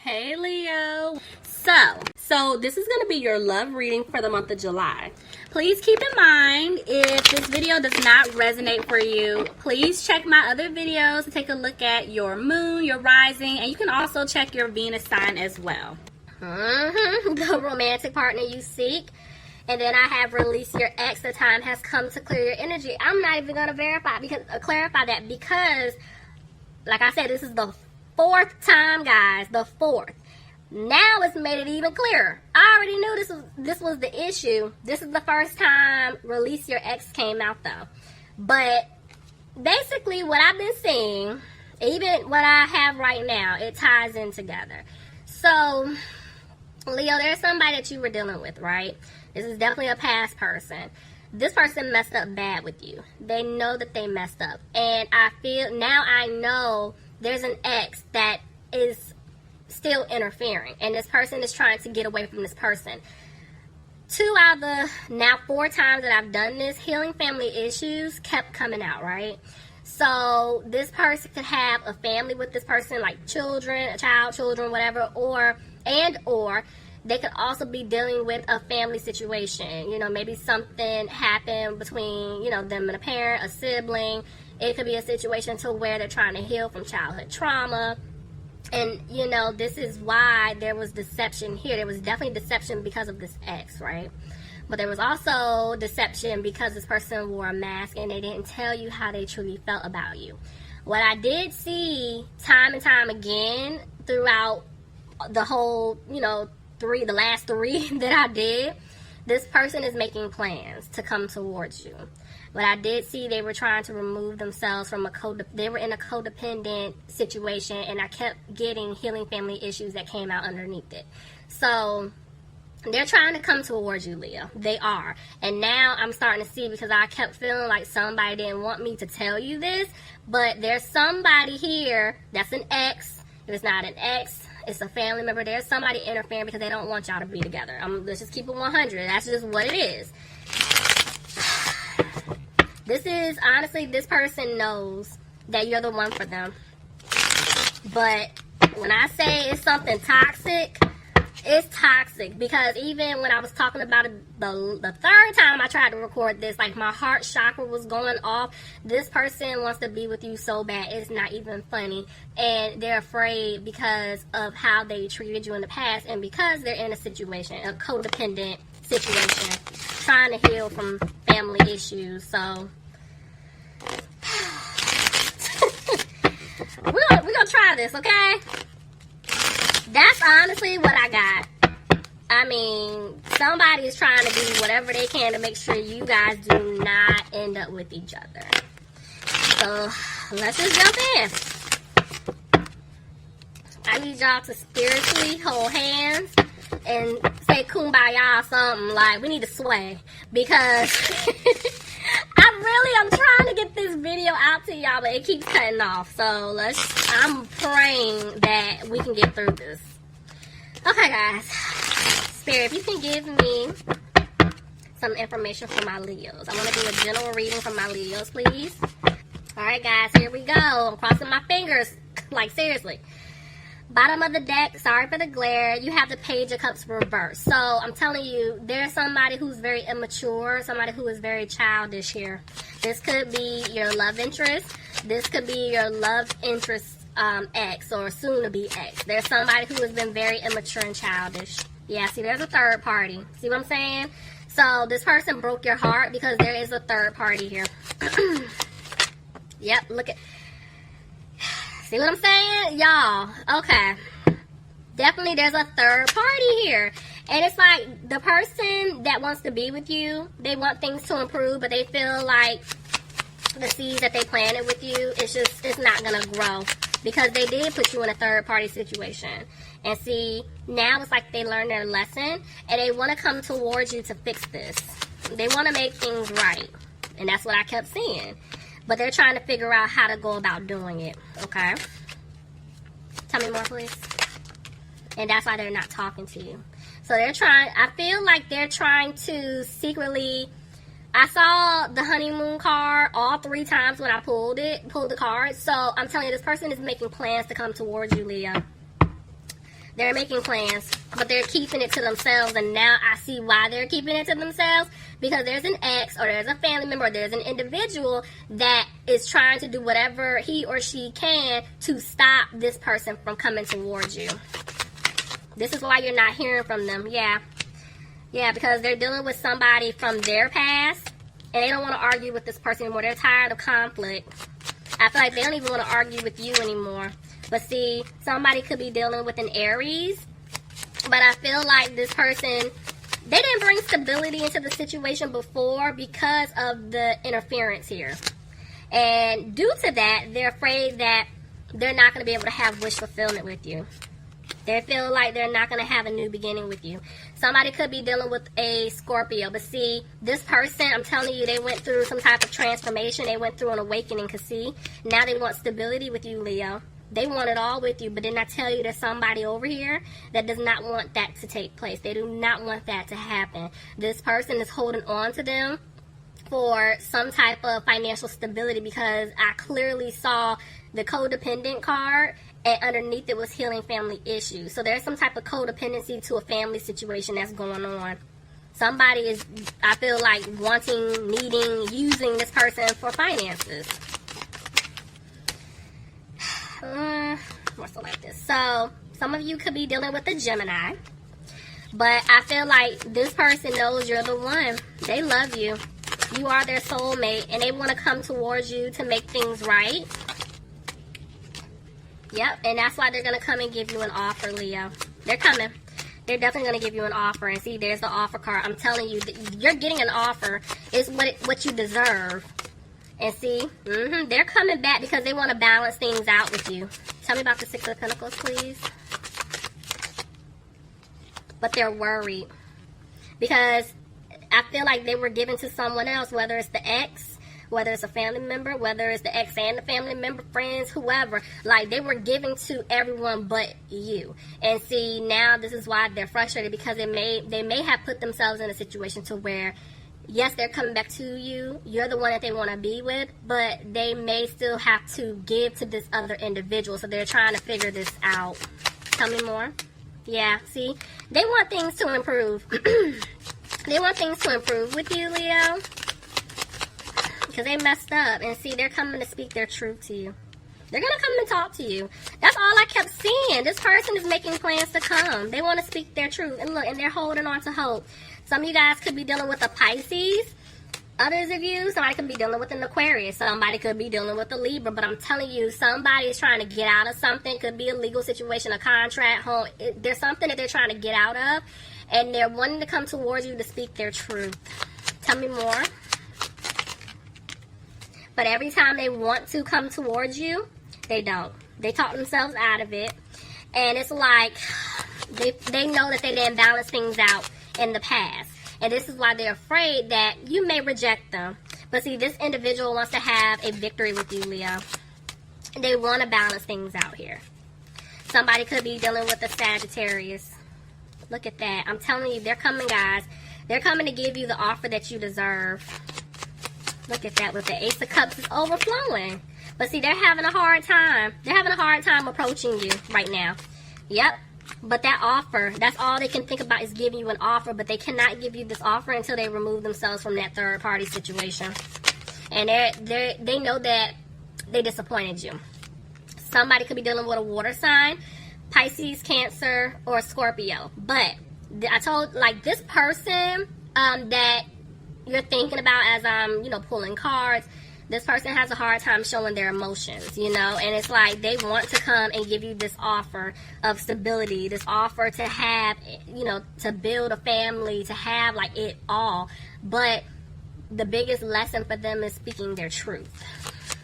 Hey Leo. So this is going to be your love reading for the month of July. Please keep in mind, if this video does not resonate for you, please check my other videos to take a look at your moon, your rising, and you can also check your Venus sign as well. The romantic partner you seek. And then I have released your ex. The time has come to clear your energy. I'm not even going to clarify that because, like I said, this is the fourth time, guys. The fourth. Now it's made it even clearer. I already knew this was the issue. This is the first time release your ex came out though. But basically what I've been seeing, even what I have right now, it ties in together. So Leo, there's somebody that you were dealing with, right? This is definitely a past person. This person messed up bad with you. They know that they messed up. And I know there's an ex that is still interfering. And this person is trying to get away from this person. 2 out of the now 4 times that I've done this, healing family issues kept coming out, right? So this person could have a family with this person, like children, children, whatever, or they could also be dealing with a family situation. You know, maybe something happened between, them and a parent, a sibling. It could be a situation to where they're trying to heal from childhood trauma. And, this is why there was deception here. There was definitely deception because of this ex, right? But there was also deception because this person wore a mask and they didn't tell you how they truly felt about you. What I did see time and time again throughout the whole, the last 3 that I did, this person is making plans to come towards you. But I did see they were trying to remove themselves from they were in a codependent situation, and I kept getting healing family issues that came out underneath it. So they're trying to come towards you, Leo. They are. And now I'm starting to see, because I kept feeling like somebody didn't want me to tell you this, but there's somebody here that's an ex. If it's not an ex, it's a family member. There's somebody interfering because they don't want y'all to be together. Let's just keep it 100. That's just what it is. Honestly, this person knows that you're the one for them. But when I say it's something toxic, it's toxic. Because even when I was talking about it the third time I tried to record this, like my heart chakra was going off. This person wants to be with you so bad, it's not even funny. And they're afraid because of how they treated you in the past, and because they're in a situation, a codependent situation, trying to heal from family issues. So we're gonna try this, okay? That's honestly what I got. I mean, somebody is trying to do whatever they can to make sure you guys do not end up with each other. So let's just jump in. I need y'all to spiritually hold hands and say kumbaya or something. Like, we need to sway, because I'm trying to get this video out to y'all, but it keeps cutting off. So I'm praying that we can get through this. Okay, guys. Spirit, if you can give me some information for my Leos. I want to do a general reading for my Leos, please. Alright, guys, here we go. I'm crossing my fingers. Like, seriously. Bottom of the deck, sorry for the glare, you have the Page of Cups reversed. So I'm telling you, there's somebody who's very immature, somebody who is very childish here. This could be your love interest. This could be your love interest ex, or soon to be ex. There's somebody who has been very immature and childish. Yeah, see, there's a third party. See what I'm saying? So this person broke your heart because there is a third party here. Yep, look at... See what I'm saying? Y'all, okay. Definitely there's a third party here. And it's like the person that wants to be with you, they want things to improve, but they feel like the seeds that they planted with you, it's not going to grow. Because they did put you in a third party situation. And see, now it's like they learned their lesson, and they want to come towards you to fix this. They want to make things right. And that's what I kept seeing. But they're trying to figure out how to go about doing it, okay? Tell me more, please. And that's why they're not talking to you. So I feel like they're trying to secretly... I saw the honeymoon card all 3 times when I pulled the card. So I'm telling you, this person is making plans to come towards you, Leo. They're making plans, but they're keeping it to themselves. And now I see why they're keeping it to themselves. Because there's an ex, or there's a family member, or there's an individual that is trying to do whatever he or she can to stop this person from coming towards you. This is why you're not hearing from them. Yeah, because they're dealing with somebody from their past, and they don't want to argue with this person anymore. They're tired of conflict. I feel like they don't even want to argue with you anymore. But see, somebody could be dealing with an Aries, but I feel like this person, they didn't bring stability into the situation before because of the interference here. And due to that, they're afraid that they're not going to be able to have wish fulfillment with you. They feel like they're not going to have a new beginning with you. Somebody could be dealing with a Scorpio. But see, this person, I'm telling you, they went through some type of transformation. They went through an awakening. Because see, now they want stability with you, Leo. They want it all with you. But didn't I tell you there's somebody over here that does not want that to take place? They do not want that to happen. This person is holding on to them for some type of financial stability, because I clearly saw the codependent card, and underneath it was healing family issues. So there's some type of codependency to a family situation that's going on. Somebody is, I feel like, wanting, needing, using this person for finances. What's it like this? So some of you could be dealing with a Gemini, but I feel like this person knows you're the one. They love you. You are their soulmate, and they want to come towards you to make things right. Yep, and that's why they're going to come and give you an offer, Leo. They're coming. They're definitely going to give you an offer. And see, there's the offer card. I'm telling you, you're getting an offer. It's what you deserve. And see, they're coming back because they want to balance things out with you. Tell me about the Six of Pentacles, please. But they're worried. Because I feel like they were given to someone else, whether it's the ex, whether it's a family member, whether it's the ex and the family member, friends, whoever. Like, they were giving to everyone but you. And see, now this is why they're frustrated, because they may have put themselves in a situation to where, yes, they're coming back to you. You're the one that they want to be with, but they may still have to give to this other individual. So they're trying to figure this out. Tell me more. Yeah, see, they want things to improve. They want things to improve with you, Leo, because they messed up. And see, they're coming to speak their truth to you. They're going to come and talk to you. That's all I kept seeing. This person is making plans to come. They want to speak their truth. And look, and they're holding on to hope. Some of you guys could be dealing with a Pisces. Others of you, somebody could be dealing with an Aquarius. Somebody could be dealing with a Libra. But I'm telling you, somebody is trying to get out of something. Could be a legal situation, a contract, home. There's something that they're trying to get out of. And they're wanting to come towards you to speak their truth. Tell me more. But every time they want to come towards you, they don't. They talk themselves out of it. And it's like they know that they didn't balance things out in the past. And this is why they're afraid that you may reject them. But see, this individual wants to have a victory with you, Leo. They want to balance things out here. Somebody could be dealing with a Sagittarius. Look at that. I'm telling you, they're coming, guys. They're coming to give you the offer that you deserve. Look at that. With the Ace of Cups, it's overflowing. But see, they're having a hard time. They're having a hard time approaching you right now. Yep. But that offer, that's all they can think about, is giving you an offer. But they cannot give you this offer until they remove themselves from that third party situation. And they know that they disappointed you. Somebody could be dealing with a water sign, Pisces, Cancer, or Scorpio. But I told, like, this person that you're thinking about as I'm, pulling cards, this person has a hard time showing their emotions, and it's like they want to come and give you this offer of stability, this offer to have, to build a family, to have, like, it all. But the biggest lesson for them is speaking their truth.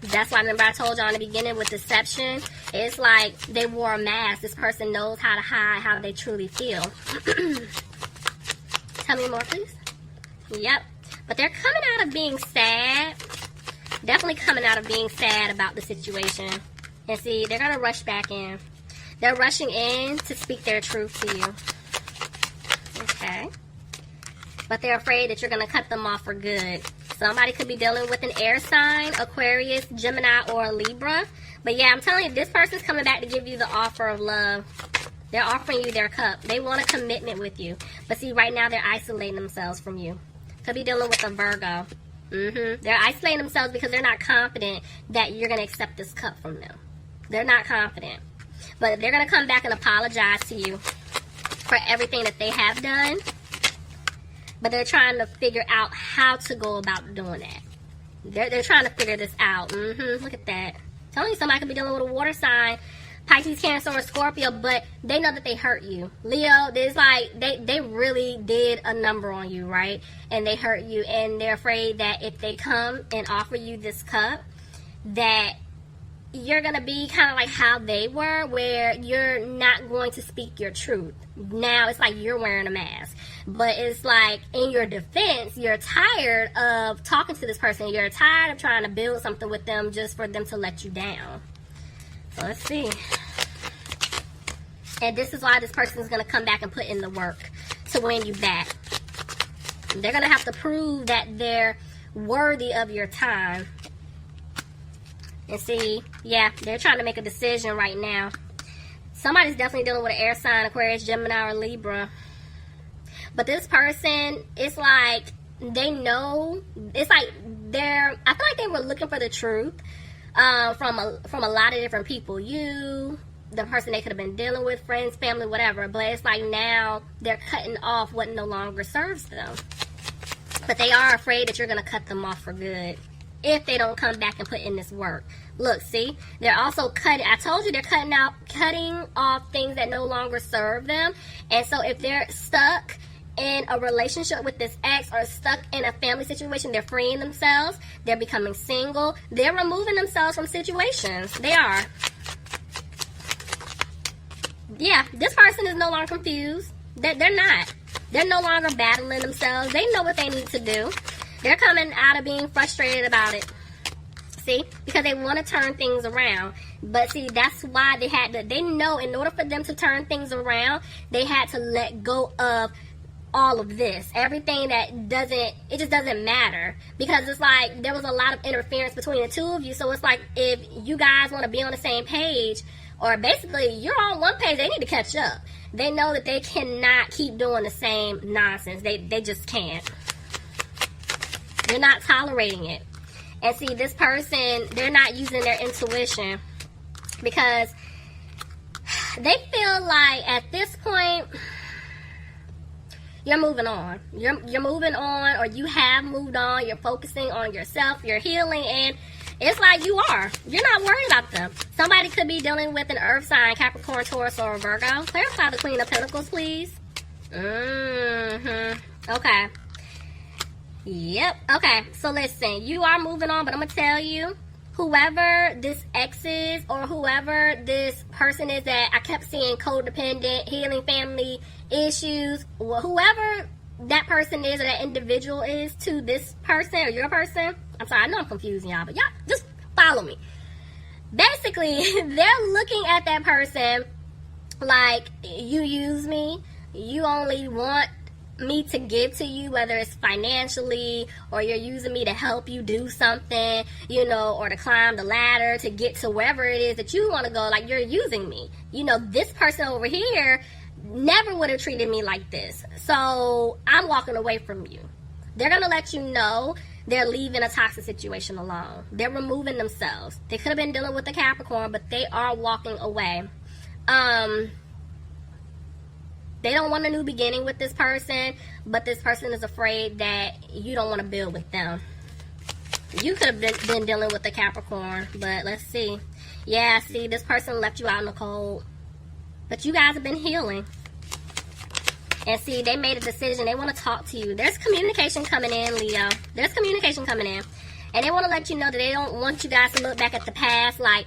That's why, remember I told y'all in the beginning with deception, it's like they wore a mask. This person knows how to hide how they truly feel. Tell me more, please. Yep. But they're coming out of being sad. Definitely coming out of being sad about the situation. And see, they're going to rush back in. They're rushing in to speak their truth to you. Okay. But they're afraid that you're going to cut them off for good. Somebody could be dealing with an air sign, Aquarius, Gemini, or Libra. But yeah, I'm telling you, this person's coming back to give you the offer of love. They're offering you their cup. They want a commitment with you. But see, right now, they're isolating themselves from you. Could be dealing with a Virgo. They're isolating themselves because they're not confident that you're going to accept this cup from them. They're not confident. But they're going to come back and apologize to you for everything that they have done. But they're trying to figure out how to go about doing that. They're trying to figure this out. Look at that. Telling you, somebody could be dealing with a water sign, Pisces, Cancer, or Scorpio, but they know that they hurt you. Leo, it's like they really did a number on you, right? And they hurt you, and they're afraid that if they come and offer you this cup, that you're going to be kind of like how they were, where you're not going to speak your truth. Now it's like you're wearing a mask. But it's like, in your defense, you're tired of talking to this person. You're tired of trying to build something with them just for them to let you down. So let's see. And this is why this person is going to come back and put in the work to win you back. They're going to have to prove that they're worthy of your time. And see, yeah, they're trying to make a decision right now. Somebody's definitely dealing with an air sign, Aquarius, Gemini, or Libra. But this person, it's like they know, it's like I feel like they were looking for the truth from a lot of different people. You, the person they could have been dealing with, friends, family, whatever. But it's like now they're cutting off what no longer serves them. But they are afraid that you're going to cut them off for good if they don't come back and put in this work. Look, see, they're also cutting. I told you they're cutting off things that no longer serve them. And so if they're stuck in a relationship with this ex or stuck in a family situation, they're freeing themselves. They're becoming single. They're removing themselves from situations. They are. Yeah, this person is no longer confused. They're not. They're no longer battling themselves. They know what they need to do. They're coming out of being frustrated about it. See? Because they want to turn things around. But see, that's why they know in order for them to turn things around, they had to let go of all of this. Everything that it just doesn't matter. Because it's like there was a lot of interference between the two of you. So it's like if you guys want to be on the same page, or basically you're on one page, they need to catch up. They know that they cannot keep doing the same nonsense. They just can't. They're not tolerating it. And see, this person, they're not using their intuition because they feel like at this point, you're moving on. You're moving on, or you have moved on. You're focusing on yourself. You're healing, and it's like you are. You're not worried about them. Somebody could be dealing with an earth sign, Capricorn, Taurus, or Virgo. Clarify the Queen of Pentacles, please. Okay. Yep. Okay. So listen, you are moving on, but I'm going to tell you, whoever this ex is or whoever this person is that I kept seeing codependent, healing family issues, whoever that person is or that individual is to this person or your person. I'm sorry, I know I'm confusing y'all, but y'all just follow me. Basically, they're looking at that person like, you use me, you only want me to give to you, whether it's financially or you're using me to help you do something, you know, or to climb the ladder to get to wherever it is that you want to go. Like, you're using me. You know, this person over here never would have treated me like this, so I'm walking away from you. They're gonna let you know they're leaving a toxic situation alone. They're removing themselves. They could have been dealing with a Capricorn, but they are walking away. They don't want a new beginning with this person, but this person is afraid that you don't want to build with them. You could have been dealing with a Capricorn, but let's see. Yeah, see, this person left you out in the cold. But you guys have been healing. And see, they made a decision. They want to talk to you. There's communication coming in, Leo. There's communication coming in. And they want to let you know that they don't want you guys to look back at the past like,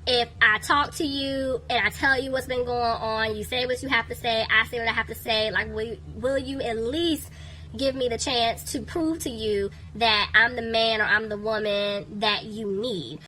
if I talk to you and I tell you what's been going on, you say what you have to say, I say what I have to say, like, will you at least give me the chance to prove to you that I'm the man or I'm the woman that you need?